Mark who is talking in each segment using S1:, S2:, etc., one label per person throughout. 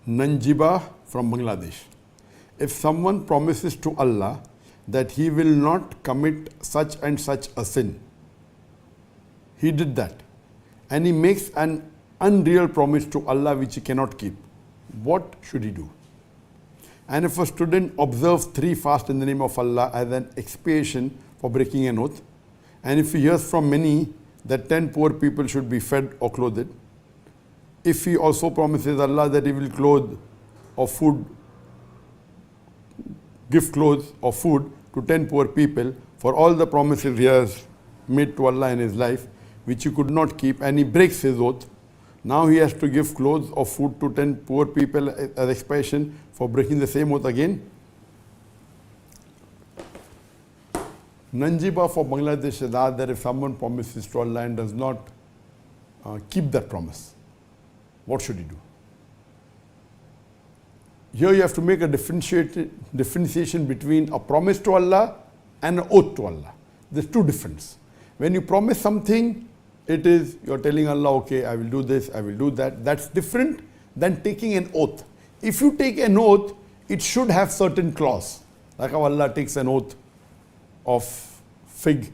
S1: Nanjiba from Bangladesh. If someone promises to Allah that he will not commit such and such a sin, he did that, and he makes an unreal promise to Allah which he cannot keep, what should he do? And if a student observes 3 fasts in the name of Allah as an expiation for breaking an oath, and if he hears from many that 10 poor people should be fed or clothed, if he also promises Allah that he will clothe or food, give clothes or food to 10 poor people for all the promises he has made to Allah in his life, which he could not keep, and he breaks his oath, now he has to give clothes or food to 10 poor people as expiation for breaking the same oath again. Nanjiba for Bangladesh has asked that if someone promises to Allah and does not keep that promise, what should he do? Here you have to make a differentiation between a promise to Allah and an oath to Allah. There's 2 differences. When you promise something, it is you're telling Allah, okay, I will do this, I will do that. That's different than taking an oath. If you take an oath, it should have certain clause. Like how Allah takes an oath of fig,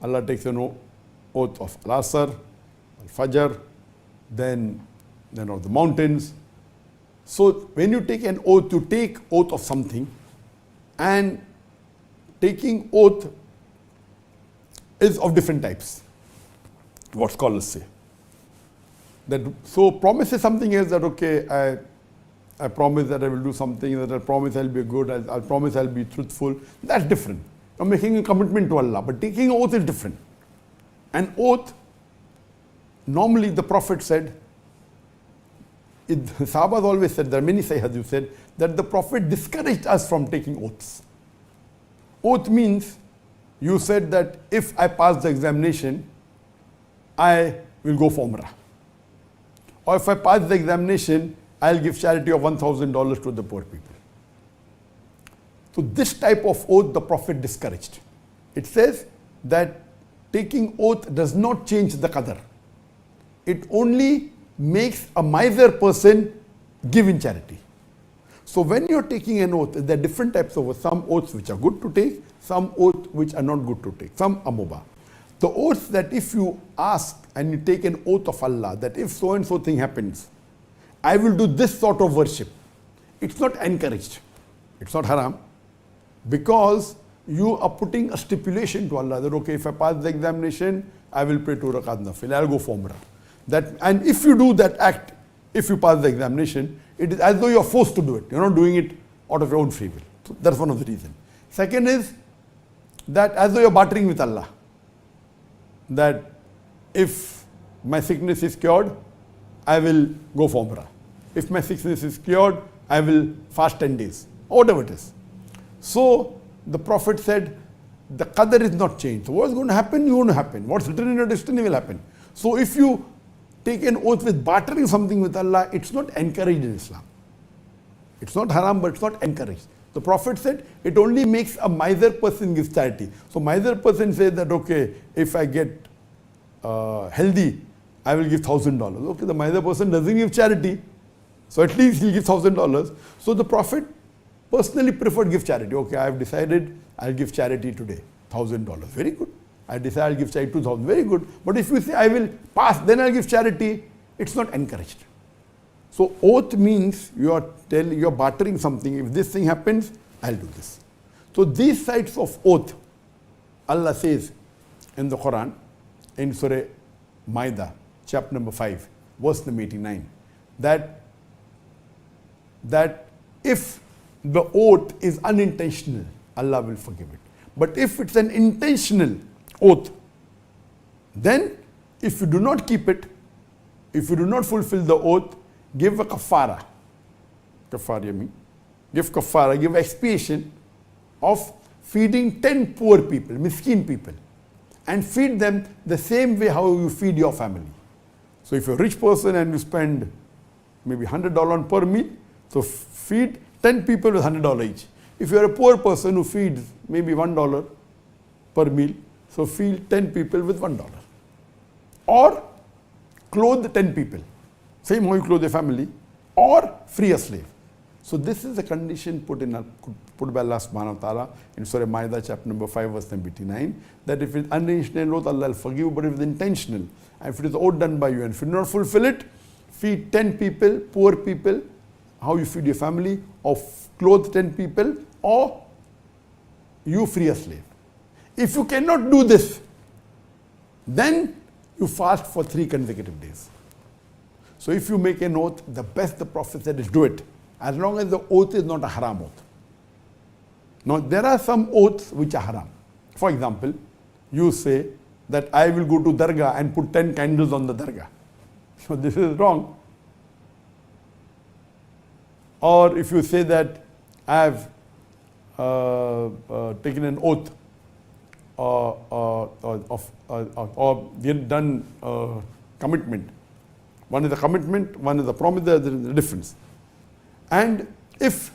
S1: Allah takes an oath of Al-Asr, Al-Fajr, then of the mountains. So when you take an oath, you take oath of something, and taking oath is of different types, what scholars say. So promise is something else, that okay, I promise that I will do something, that I promise I'll be good, I promise I'll be truthful. That's different. You're making a commitment to Allah, but taking an oath is different. An oath, normally the Prophet said, Sahabas always said, there are many Sahih Hadith said, that the Prophet discouraged us from taking oaths. Oath means, you said that if I pass the examination, I will go for Umrah. Or if I pass the examination, I'll give charity of $1,000 to the poor people. So this type of oath the Prophet discouraged. It says that taking oath does not change the qadr. It only makes a miser person give in charity. So when you're taking an oath, there are different types of oaths. Some oaths which are good to take, some oaths which are not good to take, some are mubah. The oaths that if you ask and you take an oath of Allah, that if so and so thing happens, I will do this sort of worship. It's not encouraged. It's not haram. Because you are putting a stipulation to Allah that okay, if I pass the examination, I will pray 2 rakat nafil, I'll go for Umrah. And if you do that act, if you pass the examination, it is as though you are forced to do it. You're not doing it out of your own free will. So that's one of the reasons. Second is that as though you're bartering with Allah. That if my sickness is cured, I will go for Umrah. If my sickness is cured, I will fast 10 days. Or whatever it is. So the Prophet said, the qadr is not changed. So what's going to happen, is going to happen. What's written in your destiny will happen. So if you take an oath with bartering something with Allah, it's not encouraged in Islam. It's not haram, but it's not encouraged. The Prophet said, it only makes a miser person give charity. So miser person says that, okay, if I get healthy, I will give $1,000. Okay, the miser person doesn't give charity, so at least he'll give $1,000. So the Prophet personally preferred give charity. Okay, I have decided I'll give charity today, $1,000. Very good. I decide I'll give charity 2,000. Very good. But if you say I will pass, then I'll give charity, it's not encouraged. So oath means you're bartering something. If this thing happens, I'll do this. So these types of oath, Allah says in the Quran, in Surah Maida, chapter number 5, verse number 89, that if the oath is unintentional, Allah will forgive it. But if it's an intentional oath, then if you do not keep it, if you do not fulfill the oath, give a kafara. Kafara means give kafara, give expiation of feeding 10 poor people, miskin people, and feed them the same way how you feed your family. So if you're a rich person and you spend maybe $100 per meal, so feed 10 people with $100 each. If you're a poor person who feeds maybe $1 per meal, so feed 10 people with $1. Or clothe 10 people, same how you clothe a family, or free a slave. So this is the condition put by Allah subhanahu wa ta'ala in Surah Ma'idah chapter number 5 verse number 89, that if it's unintentional oath, Allah will forgive, but if it's intentional, and if it is oath done by you, and if you do not fulfill it, feed 10 people, poor people, how you feed your family, or clothe 10 people, or you free a slave. If you cannot do this, then you fast for 3 consecutive days. So if you make an oath, the best the Prophet said is do it, as long as the oath is not a haram oath. Now there are some oaths which are haram. For example, you say that I will go to Dargah and put 10 candles on the Dargah. So this is wrong. Or if you say that I have taken an oath or done commitment. One is a commitment, one is a promise, there is a difference. And if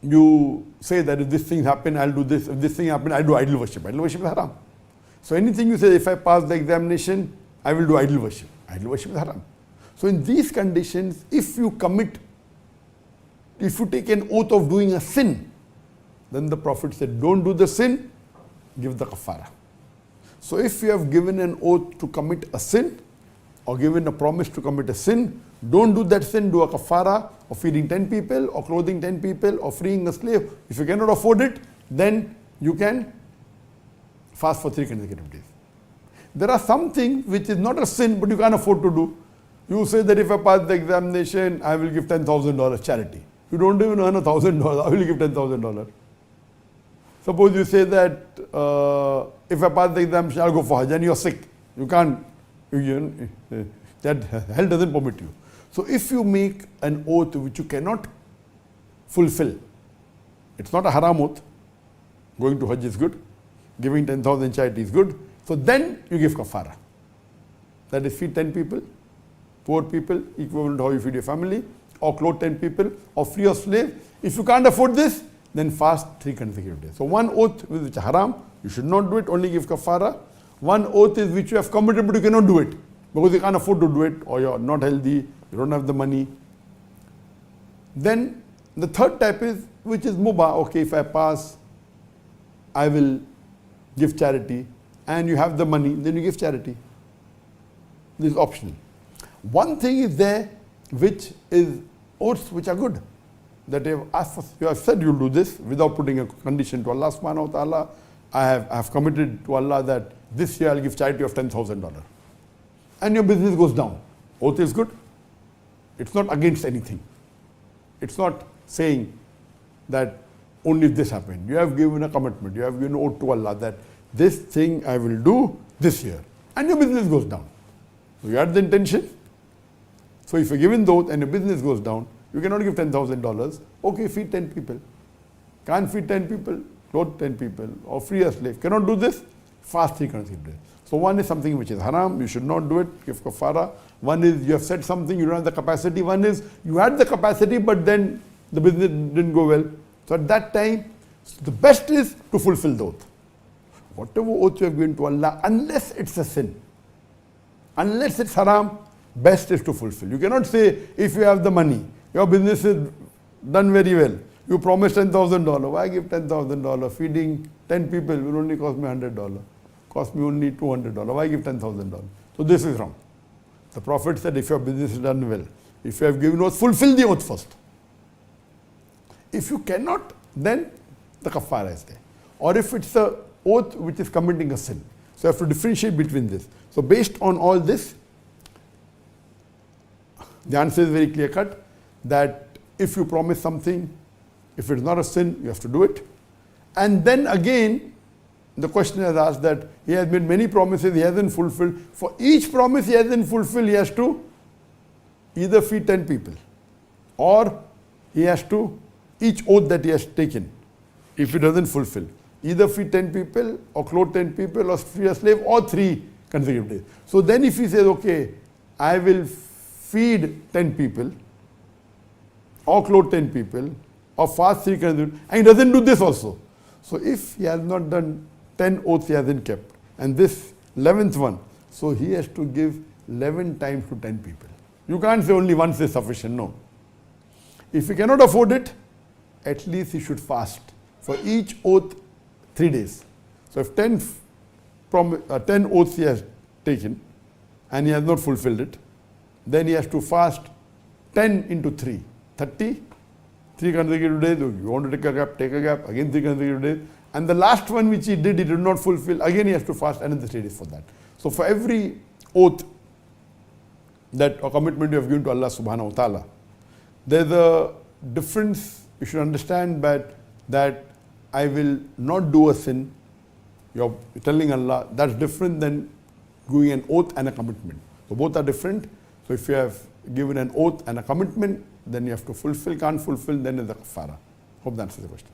S1: you say that if this thing happen, I'll do this, if this thing happen, I'll do idol worship. Idol worship is haram. So anything you say, if I pass the examination, I will do idol worship. Idol worship is haram. So in these conditions, if you take an oath of doing a sin, then the Prophet said, don't do the sin, give the kafara. So if you have given an oath to commit a sin, or given a promise to commit a sin, don't do that sin, do a kafara of feeding 10 people, or clothing 10 people, or freeing a slave. If you cannot afford it, then you can fast for 3 consecutive days. There are some things which is not a sin, but you can't afford to do. You say that if I pass the examination, I will give $10,000 charity. You don't even earn $1,000, I will give $10,000. Suppose you say that if I pass the examination, I'll go for Hajj, and you're sick. You can't, that hell doesn't permit you. So if you make an oath which you cannot fulfill, it's not a haram oath. Going to Hajj is good. Giving 10,000 charity is good. So then you give kafara. That is feed 10 people, poor people, equivalent to how you feed your family, or clothe 10 people, or free a slave. If you can't afford this, then fast 3 consecutive days. So one oath which is haram, you should not do it, only give kafara. One oath is which you have committed but you cannot do it because you can't afford to do it, or you're not healthy, you don't have the money. Then the third type is which is mubah. Okay, if I pass, I will give charity, and you have the money, then you give charity. This is optional. One thing is there which is oaths which are good. That you have said you'll do this without putting a condition to Allah subhanahu wa ta'ala. I have committed to Allah that this year I'll give charity of $10,000. And your business goes down. Oath is good. It's not against anything. It's not saying that only if this happened. You have given a commitment. You have given an oath to Allah that this thing I will do this year. And your business goes down. So you had the intention. So if you're given the oath and your business goes down, you cannot give $10,000. Okay, feed 10 people. Can't feed 10 people, clothe 10 people, or free a slave. Cannot do this, fast 3 consecutive days. So one is something which is haram, you should not do it, give kafara. One is you have said something, you don't have the capacity. One is you had the capacity, but then the business didn't go well. So at that time, the best is to fulfill the oath. Whatever oath you have given to Allah, unless it's a sin, unless it's haram, best is to fulfill. You cannot say, if you have the money, your business is done very well, you promised $10,000, why give $10,000? Feeding 10 people will only cost me $100, cost me only $200, why give $10,000? So this is wrong. The Prophet said, if your business is done well, if you have given oath, fulfill the oath first. If you cannot, then the kafara is there. Or if it's a oath which is committing a sin. So you have to differentiate between this. So based on all this, the answer is very clear cut, that if you promise something, if it's not a sin, you have to do it. And then again, the questioner has asked that he has made many promises, he hasn't fulfilled. For each promise he hasn't fulfilled, he has to either feed 10 people, or he has to, each oath that he has taken, if he doesn't fulfill, either feed 10 people, or clothe 10 people, or free a slave, or 3 consecutive days. So then if he says, okay, I will feed 10 people, or clothe 10 people, or fast 3 consecutive, and he doesn't do this also. So if he has not done 10 oaths he hasn't kept, and this 11th one, so he has to give 11 times to 10 people. You can't say only once is sufficient, no. If he cannot afford it, at least he should fast for each oath 3 days. So if 10 oaths he has taken and he has not fulfilled it, then he has to fast 10 into 3, 30, 3 consecutive days. If you want to take a gap, again 3 consecutive days. And the last one which he did not fulfill, again he has to fast another 3 days for that. So for every oath that or commitment you have given to Allah subhanahu wa ta'ala, there's a difference. You should understand that I will not do a sin. You're telling Allah, that's different than giving an oath and a commitment. So both are different. So if you have given an oath and a commitment, then you have to fulfill. Can't fulfill, then is a kafara. Hope that answers the question.